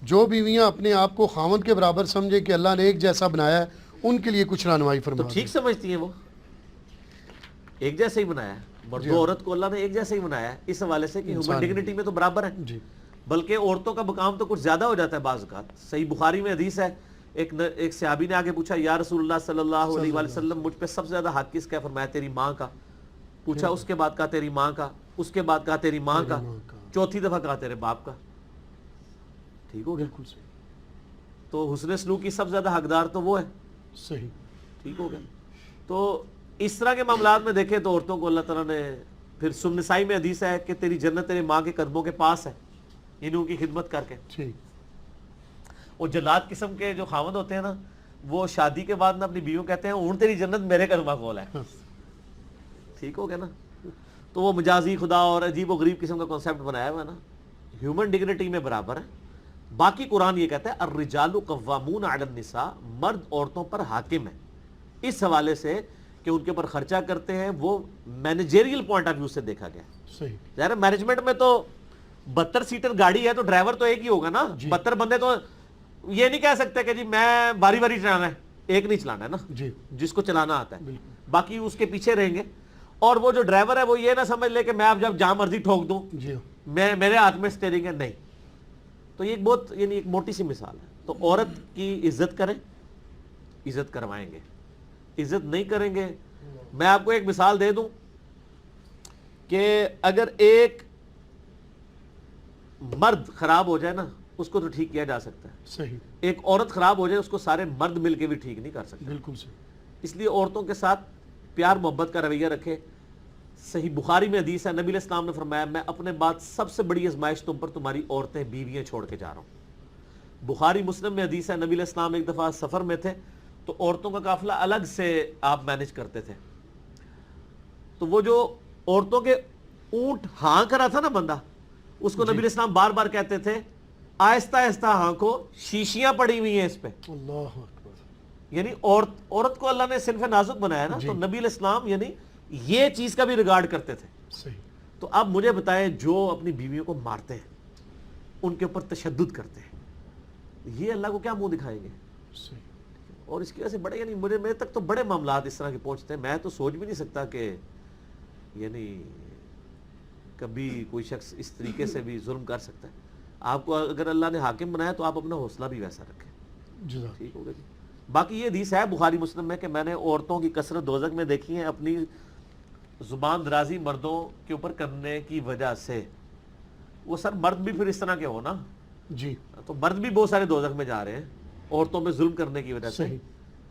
جو بیویاں اپنے آپ کو خاوند کے برابر سمجھے کہ اللہ نے ایک جیسا بنایا ہے، ان کے لیے کچھ رہنمائی فرما تو ٹھیک سمجھتی ہیں وہ ایک جیسا ہی بنایا ہے، مرد و عورت کو اللہ نے ایک جیسا ہی بنایا ہے، اس حوالے سے کہ ہیومن ڈگنیٹی میں تو برابر ہے، جی بلکہ عورتوں کا مقام تو کچھ زیادہ ہو جاتا ہے بعض اوقات۔ صحیح بخاری میں حدیث ہے، ایک صحابی نے آگے پوچھا یا رسول اللہ صلی اللہ علیہ وآلہ وسلم مجھ پہ سب سے زیادہ حق کس کا ہے؟ فرمایا تیری ماں کا۔ پوچھا اس کے بعد کہا تیری ماں کا، اس کے بعد کہا تیری ماں کا، چوتھی دفعہ کہا تیرے باپ کا۔ ٹھیک ہو گیا؟ بالکل صحیح، تو حسن سلوک کی سب سے زیادہ حقدار تو وہ ہے، صحیح، ٹھیک ہو گیا؟ تو اس طرح کے معاملات میں دیکھیں تو عورتوں کو اللہ تعالیٰ نے پھر سنن نسائی میں حدیث ہے کہ تیری جنت تیرے ماں کے قدموں کے پاس ہے، یعنی ان کی خدمت کر کے۔ ٹھیک، اور جلاد قسم کے جو خاوند ہوتے ہیں نا، وہ شادی کے بعد نا اپنی بیویوں کہتے ہیں اون تیری جنت میرے قدمہ کول ہے، ٹھیک ہو گیا نا؟ تو وہ مجازی خدا اور عجیب و غریب قسم کا کانسیپٹ بنایا ہوا ہے نا، ہیومن ڈگنیٹی میں برابر ہے۔ باقی قرآن یہ کہتا ہے الرجال قوامون علی النساء، مرد عورتوں پر حاکم ہے، اس حوالے سے کہ ان کے اوپر خرچہ کرتے ہیں، وہ مینیجریل پوائنٹ آف ویو سے دیکھا گیا ہے۔ صحیح، ظاہر مینجمنٹ میں تو 72 سیٹر گاڑی ہے تو ڈرائیور تو ایک ہی ہوگا نا، 72 بندے تو یہ نہیں کہہ سکتے کہ جی میں باری باری چلانا ہے، ایک نہیں چلانا ہے نا، جی جس کو چلانا آتا ہے، بالکل، باقی اس کے پیچھے رہیں گے۔ اور وہ جو ڈرائیور ہے وہ یہ نہ سمجھ لے کہ میں اب جب جہاں مرضی ٹھوک دوں جی میرے ہاتھ میں اسٹیئرنگ ہے، نہیں۔ تو یہ ایک بہت یعنی ایک موٹی سی مثال ہے۔ تو عورت کی عزت کریں، عزت کروائیں گے، عزت نہیں کریں گے۔ میں آپ کو ایک مثال دے دوں کہ اگر ایک مرد خراب ہو جائے نا اس کو تو ٹھیک کیا جا سکتا ہے، صحیح، ایک عورت خراب ہو جائے اس کو سارے مرد مل کے بھی ٹھیک نہیں کر سکتے۔ بالکل صحیح، اس لیے عورتوں کے ساتھ پیار محبت کا رویہ رکھے۔ صحیح بخاری میں حدیث ہے، نبی علیہ السلام نے فرمایا میں اپنے بعد سب سے بڑی آزمائش تم پر تمہاری عورتیں بیویاں چھوڑ کے جا رہا ہوں۔ بخاری مسلم میں حدیث ہے، نبی علیہ السلام ایک دفعہ سفر میں تھے تو عورتوں کا قافلہ الگ سے آپ مینج کرتے تھے، تو وہ جو عورتوں کے اونٹ ہانک رہا تھا نا بندہ، اس کو نبی علیہ السلام بار بار کہتے تھے آہستہ آہستہ ہانکو، شیشیاں پڑی ہوئی ہیں اس پہ۔ اللہ اکبر، یعنی عورت کو اللہ نے صنف نازک بنایا نا، تو نبی علیہ السلام یعنی یہ چیز کا بھی ریگارڈ کرتے تھے۔ صحیح، تو اب مجھے بتائیں جو اپنی بیویوں کو مارتے ہیں، ان کے اوپر تشدد کرتے ہیں، یہ اللہ کو کیا منہ دکھائیں گے؟ صحیح، اور اس کی وجہ سے بڑے یعنی میرے تک تو بڑے معاملات اس طرح کے پہنچتے ہیں، میں تو سوچ بھی نہیں سکتا کہ یعنی کبھی کوئی شخص اس طریقے سے بھی ظلم کر سکتا ہے۔ آپ کو اگر اللہ نے حاکم بنایا تو آپ اپنا حوصلہ بھی ویسا رکھیں، جزاک، ٹھیک ہوگا جی۔ باقی یہ حدیث ہے بخاری مسلم میں کہ میں نے عورتوں کی کثرت دوزخ میں دیکھی ہے اپنی زبان درازی مردوں کے اوپر کرنے کی وجہ سے۔ وہ سر مرد بھی پھر اس طرح کے ہو نا، جی تو مرد بھی بہت سارے دوزخ میں جا رہے ہیں عورتوں میں ظلم کرنے کی وجہ سے۔ صحیح،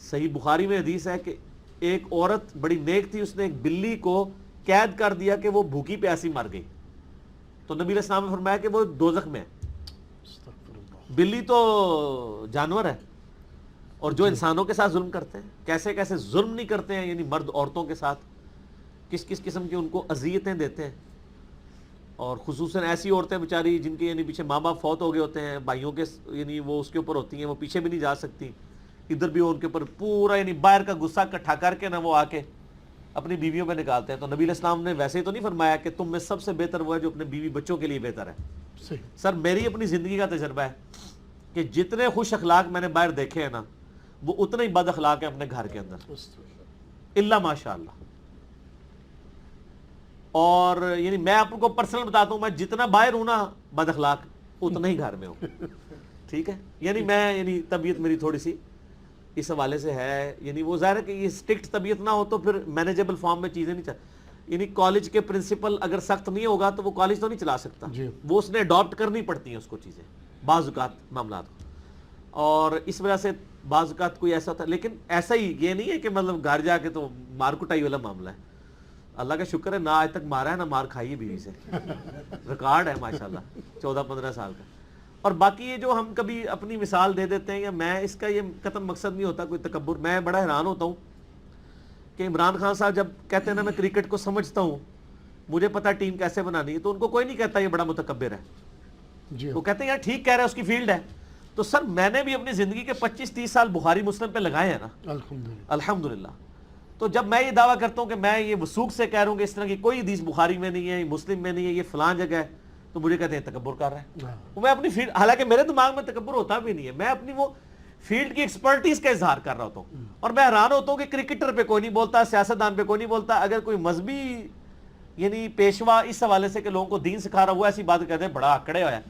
صحیح بخاری میں حدیث ہے کہ ایک عورت بڑی نیک تھی، اس نے ایک بلی کو قید کر دیا کہ وہ بھوکی پیاسی مر گئی، تو نبی علیہ السلام نے فرمایا کہ وہ دوزخ میں ہے۔ استغفر اللہ، بلی تو جانور ہے، اور جو انسانوں کے ساتھ ظلم کرتے ہیں، کیسے کیسے ظلم نہیں کرتے ہیں، یعنی مرد عورتوں کے ساتھ کس کس قسم کی ان کو اذیتیں دیتے ہیں، اور خصوصاً ایسی عورتیں بیچاری جن کے یعنی پیچھے ماں باپ فوت ہو گئے ہوتے ہیں، بھائیوں کے یعنی وہ اس کے اوپر ہوتی ہیں، وہ پیچھے بھی نہیں جا سکتی، ادھر بھی وہ ان کے اوپر پورا یعنی باہر کا غصہ اکٹھا کر کے نا وہ آ کے اپنی بیویوں پہ نکالتے ہیں۔ تو نبی علیہ السلام نے ویسے ہی تو نہیں فرمایا کہ تم میں سب سے بہتر وہ ہے جو اپنے بیوی بچوں کے لیے بہتر ہے۔ صحیح، سر میری اپنی زندگی کا تجربہ ہے کہ جتنے خوش اخلاق میں نے باہر دیکھے ہیں نا، وہ اتنے ہی بد اخلاق ہیں اپنے گھر کے اندر، الا ماشاء اللہ۔ اور یعنی میں آپ کو پرسنل بتاتا ہوں، میں جتنا باہر ہوں نا بد اخلاق، اتنا ہی گھر میں ہوں، ٹھیک ہے؟ یعنی میں یعنی طبیعت میری تھوڑی سی اس حوالے سے ہے، یعنی وہ ظاہر ہے کہ یہ اسٹرکٹ طبیعت نہ ہو تو پھر مینیجبل فارم میں چیزیں نہیں یعنی کالج کے پرنسپل اگر سخت نہیں ہوگا تو وہ کالج تو نہیں چلا سکتا، جی وہ اس نے اڈاپٹ کرنی پڑتی ہیں اس کو چیزیں بعض اوقات معاملات کو، اور اس وجہ سے بعض اوقات کوئی ایسا ہوتا ہے، لیکن ایسا ہی یہ نہیں ہے کہ مطلب گھر جا کے تو مار کٹائی والا معاملہ ہے۔ اللہ کا شکر ہے نہ آج تک مارا ہے نہ مار کھائی ہے بیوی سے، ریکارڈ ہے ماشاءاللہ 14-15 سال کا۔ اور باقی یہ جو ہم کبھی اپنی مثال دے دیتے ہیں، یا میں اس کا یہ قطعاً مقصد نہیں ہوتا کوئی تکبر، میں بڑا حیران ہوتا ہوں کہ عمران خان صاحب جب کہتے ہیں نا میں کرکٹ کو سمجھتا ہوں، مجھے پتا ٹیم کیسے بنانی ہے، تو ان کو کوئی نہیں کہتا یہ بڑا متکبر ہے، جی وہ کہتے ہیں یار ٹھیک کہہ رہا ہے، اس کی فیلڈ ہے۔ تو سر میں نے بھی اپنی زندگی کے 25-30 سال بخاری مسلم پہ لگائے ہیں نا، الحمدللہ، الحمدللہ۔ تو جب میں یہ دعویٰ کرتا ہوں کہ میں یہ وثوق سے کہہ رہا ہوں کہ اس طرح کی کوئی حدیث بخاری میں نہیں ہے، مسلم میں نہیں ہے، یہ فلاں جگہ ہے، تو مجھے کہتے ہیں تکبر کر رہا ہے. ہاں. میں اپنی فیلڈ، حالانکہ میرے دماغ میں تکبر ہوتا بھی نہیں ہے، میں اپنی وہ فیلڈ کی ایکسپرٹیز کا اظہار کر رہا ہوتا ہوں. اور میں حیران ہوتا ہوں کہ کرکٹر پہ کوئی نہیں بولتا، سیاستدان پہ کوئی نہیں بولتا. اگر کوئی مذہبی یعنی پیشوا اس حوالے سے کہ لوگوں کو دین سکھا رہا ہوا ایسی بات کہتے ہیں بڑا آکڑے ہوا ہے.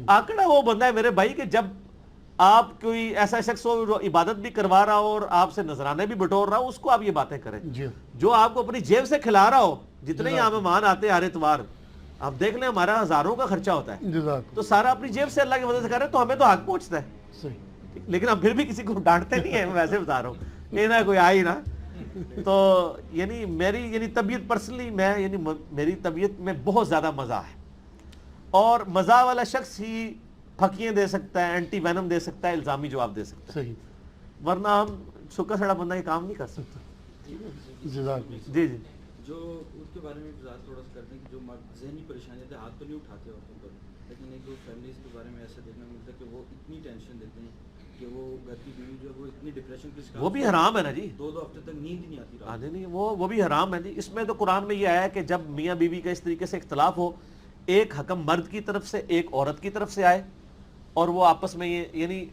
آکڑا وہ بندہ ہے میرے بھائی کہ جب آپ کوئی ایسا شخص ہو جو عبادت بھی کروا رہا ہو اور آپ سے نذرانے بھی بٹور رہا ہو، اس کو آپ یہ باتیں کریں. جی جو آپ کو اپنی جیب سے کھلا رہا ہو، جتنے ہی مہمان آتے ہیں ہر اتوار، آپ دیکھ لیں ہمارا ہزاروں کا خرچہ ہوتا ہے، جزاک تو سارا اپنی جیب سے اللہ کی مدد سے کر رہے ہیں، تو ہمیں تو حق پہنچتا ہے. صحیح. لیکن ہم پھر بھی کسی کو ڈانٹتے نہیں ہیں، میں ویسے بتا رہا ہوں کہ نہ کوئی آئی نا. تو یعنی میری طبیعت پرسنلی میری طبیعت میں بہت زیادہ مزہ ہے، اور مزہ والا شخص ہی پھکیاں دے سکتا ہے، اینٹی وینم دے سکتا ہے، الزامی جواب دے سکتا ہے. صحیح. ورنہ ہم سکا سڑا بندہ یہ کام نہیں کر سکتا. جزاک اللہ. جی جی جو اس کے بارے میں تھوڑا سا کرتے ہیں کہ جو ذہنی پریشانیاں تھے، ہاتھ تو نہیں اٹھاتے عورتوں پر، لیکن ایک دو فیملیز کے بارے میں ایسا دیکھنا ملتا ہے کہ وہ اتنی ٹینشن دیتے ہیں کہ وہ گھر کی بیوی جو ہے وہ اتنی ڈپریشن کی شکار، وہ بھی حرام ہے نا جی. 2 ہفتے تک نیند ہی نہیں آتی رات. نہیں وہ بھی حرام ہے جی. اس میں تو قرآن میں یہ آیا ہے کہ جب میاں بیوی کا اس طریقے سے اختلاف ہو، ایک حکم مرد کی طرف سے ایک عورت کی طرف سے آئے، اور وہ آپس میں یہ یعنی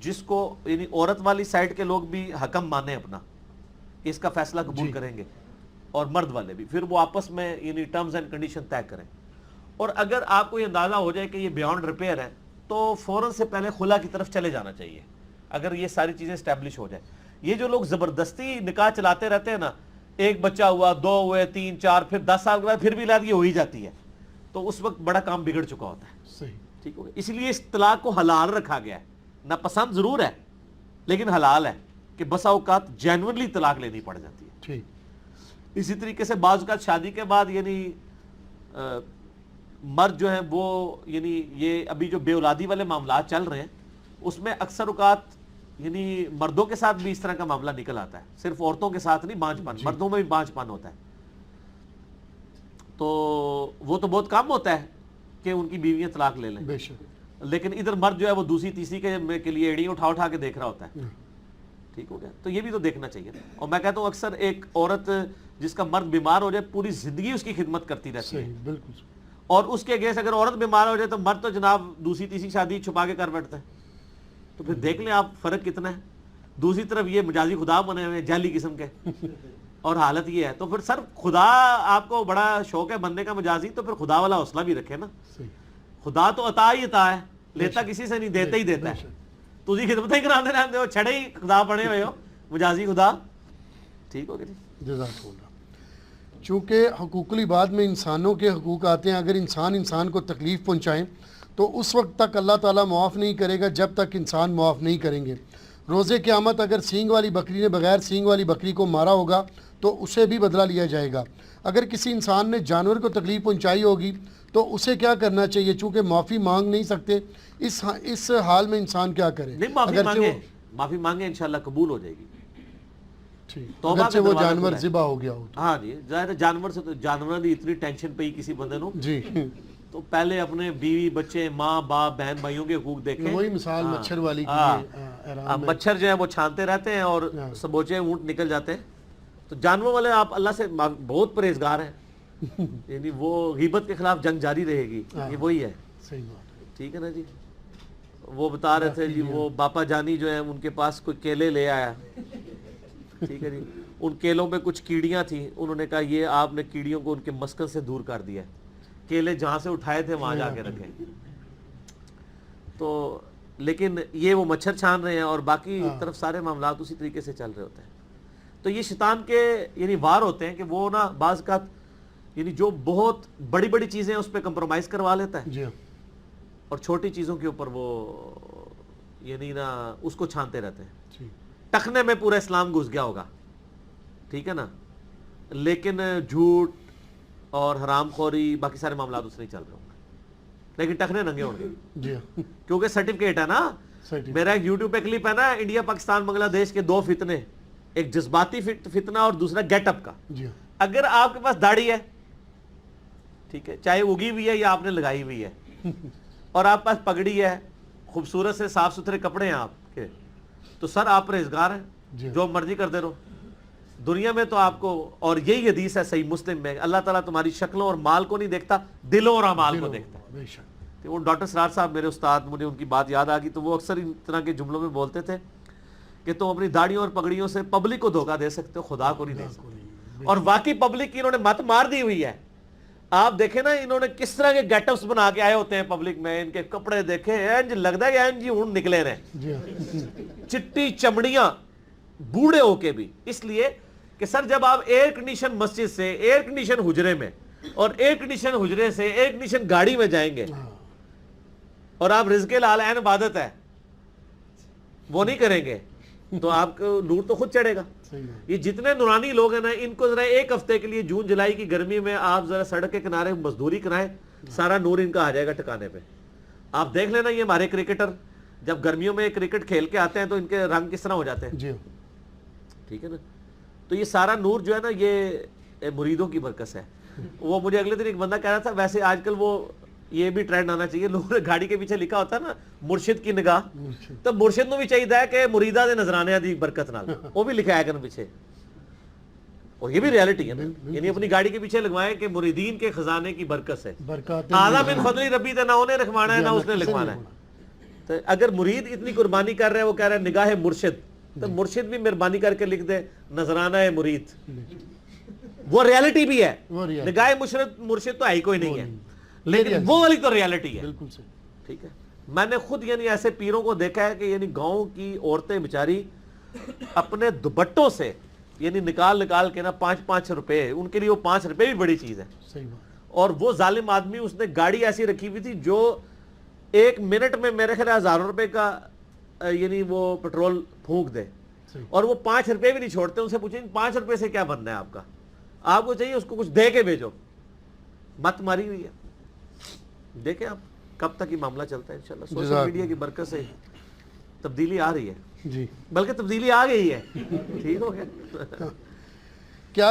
جس کو یعنی عورت والی سائڈ کے لوگ بھی حکم مانیں اپنا، اس کا فیصلہ قبول کریں گے، اور مرد والے بھی، پھر وہ آپس میں یعنی ٹرمز اینڈ کنڈیشن طے کریں. اور اگر آپ کو یہ اندازہ ہو جائے کہ یہ بیانڈ ریپیئر ہے تو فوراً سے پہلے خلا کی طرف چلے جانا چاہیے، اگر یہ ساری چیزیں اسٹیبلش ہو جائے. یہ جو لوگ زبردستی نکاح چلاتے رہتے ہیں نا، ایک بچہ ہوا، 2 ہوئے، 3 4، پھر 10 سال کے بعد پھر بھی لادگی ہو ہی جاتی ہے، تو اس وقت بڑا کام بگڑ چکا ہوتا ہے. صحیح. ٹھیک ہو گیا. اس لیے اس طلاق کو حلال رکھا گیا ہے. ناپسند ضرور ہے لیکن حلال ہے کہ بسا اوقات جینورلی طلاق لینی پڑ جاتی ہے. ٹھیک. اسی طریقے سے بعض اوقات شادی کے بعد یعنی مرد جو ہیں وہ یعنی یہ ابھی جو بے اولادی والے معاملات چل رہے ہیں اس میں اکثر اوقات یعنی مردوں کے ساتھ بھی اس طرح کا معاملہ نکل آتا ہے، صرف عورتوں کے ساتھ نہیں، بانجھ پن مردوں میں بھی بانجھ پن ہوتا ہے. تو وہ تو بہت کم ہوتا ہے کہ ان کی بیویاں طلاق لے لیں، بے شک. لیکن ادھر مرد جو ہے وہ دوسری تیسری کے لیے ایڑیاں اٹھا کے دیکھ رہا ہوتا ہے. ٹھیک ہو گیا. تو یہ بھی تو دیکھنا چاہیے. اور میں کہتا ہوں اکثر ایک عورت جس کا مرد بیمار ہو جائے پوری زندگی اس کی خدمت کرتی رہتی ہے، صحیح. بالکل. اور اس کے اگینسٹ اگر عورت بیمار ہو جائے تو مرد تو جناب دوسری تیسری شادی چھپا کے کر بیٹھتا ہے. تو پھر دیکھ لیں آپ فرق کتنا ہے. دوسری طرف یہ مجازی خدا بنے ہوئے جعلی قسم کے، اور حالت یہ ہے. تو پھر سر خدا آپ کو بڑا شوق ہے بننے کا مجازی، تو پھر خدا والا حوصلہ بھی رکھے نا. صحیح. خدا تو عطا ہی عطا ہے، لیتا کسی سے نہیں، دیتا ہی دیتا ہے. تجھے خدمت ہی کراتے رہتے ہو، چھڑے ہی خدا بنے ہوئے ہو، مجازی خدا. ٹھیک ہو گیا جی. جزاک اللہ. چونکہ حقوق العباد میں انسانوں کے حقوق آتے ہیں، اگر انسان کو تکلیف پہنچائیں تو اس وقت تک اللہ تعالیٰ معاف نہیں کرے گا جب تک انسان معاف نہیں کریں گے. روز قیامت اگر سینگ والی بکری نے بغیر سینگ والی بکری کو مارا ہوگا تو اسے بھی بدلہ لیا جائے گا. اگر کسی انسان نے جانور کو تکلیف پہنچائی ہوگی تو اسے کیا کرنا چاہیے؟ چونکہ معافی مانگ نہیں سکتے، اس حال میں انسان کیا کرے؟ نہیں معافی مانگے انشاءاللہ قبول ہو جائے گی. اگرچہ وہ جانور ذبح ہو گیا ہو. ہاں جی، ظاہر جانور سے تو جانور دی اتنی ٹینشن پئی کسی بندے نو جی، تو پہلے اپنے بیوی بچے ماں باپ بہن بھائیوں کے حقوق دیکھیں. وہی مثال مچھر والی کی. مچھر جو ہے وہ چھانتے رہتے ہیں اور سبوچے اونٹ نکل جاتے ہیں. تو جانور والے آپ اللہ سے بہت پرہیزگار ہیں، یعنی وہ غیبت کے خلاف جنگ جاری رہے گی. یہ وہی ہے. صحیح بات. ٹھیک ہے نا جی. وہ بتا رہے تھے جی وہ باپا جانی جو ہے ان کے پاس کوئی کیلے لے آیا. ٹھیک ہے جی. ان کیلوں میں کچھ کیڑیاں تھیں، انہوں نے کہا یہ آپ نے کیڑیوں کو ان کے مسکن سے دور کر دیا ہے، کیلے جہاں سے اٹھائے تھے وہاں جا کے رکھے. تو لیکن یہ وہ مچھر چھان رہے ہیں اور باقی طرف سارے معاملات اسی طریقے سے چل رہے ہوتے ہیں. تو یہ شیطان کے یعنی وار ہوتے ہیں کہ وہ نا بعض کا یعنی جو بہت بڑی بڑی چیزیں اس پہ کمپرومائز کروا لیتا ہے جی، اور چھوٹی چیزوں کے اوپر وہ یعنی نا اس کو چھانتے رہتے ہیں. جی. ٹخنے میں پورا اسلام گھس گیا ہوگا، ٹھیک ہے نا، لیکن جھوٹ اور حرام خوری باقی سارے معاملات اس نہیں چل رہے ہوں گے، لیکن ٹخنے ننگے ہوں گے. جی کیونکہ سرٹیفکیٹ ہے نا. میرا ایک یوٹیوب پہ کلپ ہے نا، انڈیا پاکستان بنگلہ دیش کے 2 فتنے، ایک جذباتی فتنہ اور دوسرا گیٹ اپ کا. جی. اگر آپ کے پاس داڑھی ہے، ٹھیک ہے، چاہے اگی ہوئی ہے یا آپ نے لگائی ہوئی ہے، اور آپ پاس پگڑی ہے، خوبصورت سے صاف ستھرے کپڑے ہیں آپ کے، تو سر آپ پرہیزگار ہیں، جو مرضی کرتے رہو. دنیا میں تو آپ کو، اور یہی حدیث ہے صحیح مسلم میں، اللہ تعالیٰ تمہاری شکلوں اور مال کو نہیں دیکھتا، دلوں اور اعمال کو دیکھتا ہے. بے شک. کہ وہ ڈاکٹر سرار صاحب میرے استاد، مجھے ان کی بات یاد آ گئی، تو وہ اکثر ان طرح کے جملوں میں بولتے تھے کہ تم اپنی داڑھیوں اور پگڑیوں سے پبلک کو دھوکہ دے سکتے ہو، خدا کو نہیں دے سکتے. اور واقعی پبلک کی انہوں نے مت مار دی ہوئی ہے. آپ دیکھیں نا انہوں نے کس طرح کے گیٹ اپس بنا کے آئے ہوتے ہیں پبلک میں، ان کے کپڑے دیکھیں اینج لگتا ہے کہ اینج اونٹ نکلے رہے، جی ہاں. چٹی چمڑیاں، بوڑھے ہو کے بھی. اس لیے کہ سر جب آپ ایئر کنڈیشن مسجد سے ایئر کنڈیشن حجرے میں اور ایئر کنڈیشن حجرے سے ایئر کنڈیشن گاڑی میں جائیں گے اور آپ رزق لال عین عبادت ہے وہ نہیں کریں گے تو آپ کو نور تو خود چڑھے گا. یہ جتنے نورانی لوگ ہیں نا، ان کو ذرا ایک ہفتے کے لیے جون جولائی کی گرمی میں آپ ذرا سڑک کے کنارے مزدوری کرائیں، سارا نور ان کا آ جائے گا ٹھکانے پہ. آپ دیکھ لینا یہ ہمارے کرکٹر جب گرمیوں میں کرکٹ کھیل کے آتے ہیں تو ان کے رنگ کس طرح ہو جاتے ہیں. جی ٹھیک ہے نا. تو یہ سارا نور جو ہے نا یہ مریدوں کی برکت ہے. وہ مجھے اگلے دن ایک بندہ کہہ رہا تھا ویسے آج کل وہ یہ بھی ٹرینڈ آنا چاہیے، لوگوں نے گاڑی کے پیچھے لکھا ہوتا ہے نا مرشد کی نگاہ، تو مرشد نو بھی چاہیے کہ مریدہ دے نظرانے دی برکت نال وہ بھی لکھا ہے کرن پیچھے. اور یہ بھی ریالٹی ہے نا، یعنی اپنی گاڑی کے پیچھے لگوائیں کہ مریدین کے خزانے کی برکت سے، اعلیٰ من فضل ربی تے نہ انہیں رکھوانا ہے نہ اس نے لکھوانا ہے. تو اگر مرید اتنی قربانی کر رہے ہیں، وہ کہہ رہے ہیں نگاہ مرشد، تو مرشد بھی مہربانی کر کے لکھ دے نذرانہ مرید. وہ ریالٹی بھی ہے، نگاہ مرشد تو ہے ہی کوئی نہیں ہے، لیکن وہ والی تو ریالٹی ہے. بالکل صحیح. ٹھیک ہے. میں نے خود یعنی ایسے پیروں کو دیکھا ہے کہ یعنی گاؤں کی عورتیں بیچاری اپنے دوپٹوں سے یعنی نکال کے نا 5-5 روپے، ان کے لیے وہ 5 روپے بھی بڑی چیز ہے. صحیح بات. اور وہ ظالم آدمی اس نے گاڑی ایسی رکھی ہوئی تھی جو 1 منٹ میں میرے خیال 1000 روپے کا یعنی وہ پیٹرول پھونک دے، اور وہ 5 روپے بھی نہیں چھوڑتے. ان سے پوچھیں 5 روپے سے کیا بننا ہے آپ کا، آپ کو چاہیے اس کو کچھ دے کے بھیجو. مت ماری ہوئی ہے. دیکھیں آپ کب تک یہ معاملہ چلتا ہے. انشاءاللہ سوشل میڈیا کی برکت سے تبدیلی آ رہی ہے، جی بلکہ تبدیلی آ گئی ہے. ٹھیک ہو گیا. کیا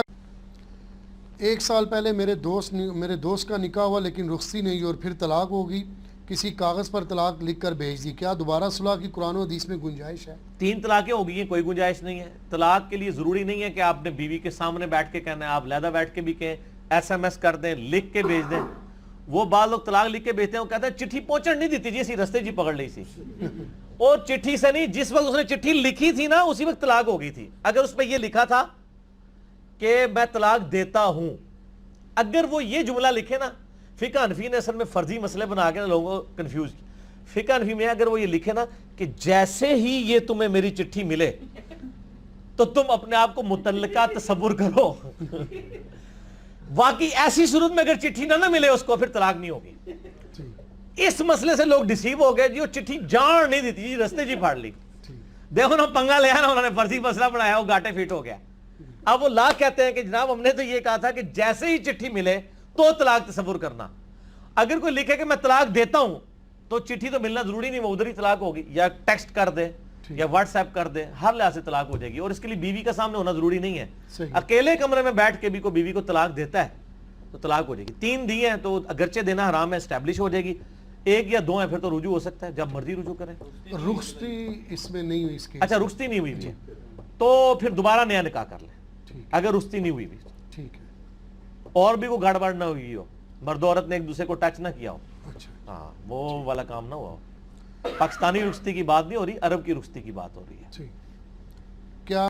1 سال پہلے میرے دوست کا نکاح ہوا لیکن رخصتی نہیں اور پھر طلاق ہو گئی، کسی کاغذ پر طلاق لکھ کر بھیج دی، کیا دوبارہ صلح کی قرآن و حدیث میں گنجائش ہے؟ 3 طلاقیں ہو گئی ہیں، کوئی گنجائش نہیں ہے. طلاق کے لیے ضروری نہیں ہے کہ آپ نے بیوی کے سامنے بیٹھ کے کہنا ہے، آپ علیحدہ بیٹھ کے بھی کہیں، SMS کر دیں، لکھ کے بھیج دیں. وہ بعض لوگ طلاق لکھ کے بھیجتے ہیں، وہ کہتے ہیں چٹھی پہنچن نہیں دیتی جی، اسی رستے جی پکڑ لی سی. اور چٹھی سے نہیں، جس وقت اس نے چٹھی لکھی تھی نا اسی وقت طلاق ہو گئی تھی. اگر اس پہ یہ لکھا تھا کہ میں طلاق دیتا ہوں، اگر وہ یہ جملہ لکھے نا، فقہ حنفی نے اصل میں فرضی مسئلے بنا کے لوگوں کو کنفیوز کیا. فقہ حنفی میں اگر وہ یہ لکھے نا کہ جیسے ہی یہ تمہیں میری چٹھی ملے تو تم اپنے آپ کو متعلقہ تصور کرو. واقعی ایسی صورت میں اگر چٹھی نہ ملے اس کو، پھر طلاق نہیں ہوگی. اس مسئلے سے لوگ ڈسیو ہو گئے جی، وہ چٹھی جان نہیں دیتی جی، رستے جی پھاڑ لی. دیکھو نا پنگا لیا نا، انہوں نے فرضی مسئلہ بنایا، وہ گاٹے فیٹ ہو گیا. اب وہ لا کہتے ہیں کہ جناب ہم نے تو یہ کہا تھا کہ جیسے ہی چٹھی ملے تو طلاق تصور کرنا. اگر کوئی لکھے کہ میں طلاق دیتا ہوں تو چٹھی تو ملنا ضروری نہیں، وہ ادھر ہی طلاق ہوگی، یا ٹیکسٹ کر دے یا واٹس ایپ کر دے، ہر لحاظ سے طلاق ہو جائے گی. اور اس کے لیے بیوی کا سامنے ہونا ضروری نہیں ہے. اکیلے کمرے میں بیٹھ کے بھی کوئی بیوی کو طلاق دیتا ہے تو طلاق ہو جائے گی. 3 دی ہیں تو اگرچہ دینا حرام ہے، اسٹیبلش ہو جائے گی. 1 یا 2 ہیں پھر تو رجوع ہو سکتا ہے، جب مرضی رجوع کریں. رخصتی اس میں نہیں ہوئی، اس کے اچھا رخصتی نہیں ہوئی ہے تو پھر دوبارہ نیا نکاح کر لیں اگر رخصتی نہیں ہوئی. ٹھیک ہے. اور بھی کوئی گڑبڑ نہ ہوئی ہو، مرد و عورت نے ایک دوسرے کو ٹچ نہ کیا ہو، اچھا ہاں وہ والا کام نہ ہوا ہو. پاکستانی رخصتی کی بات نہیں ہو رہی، عرب کی رخصتی کی بات ہو رہی ہے. ٹھیک.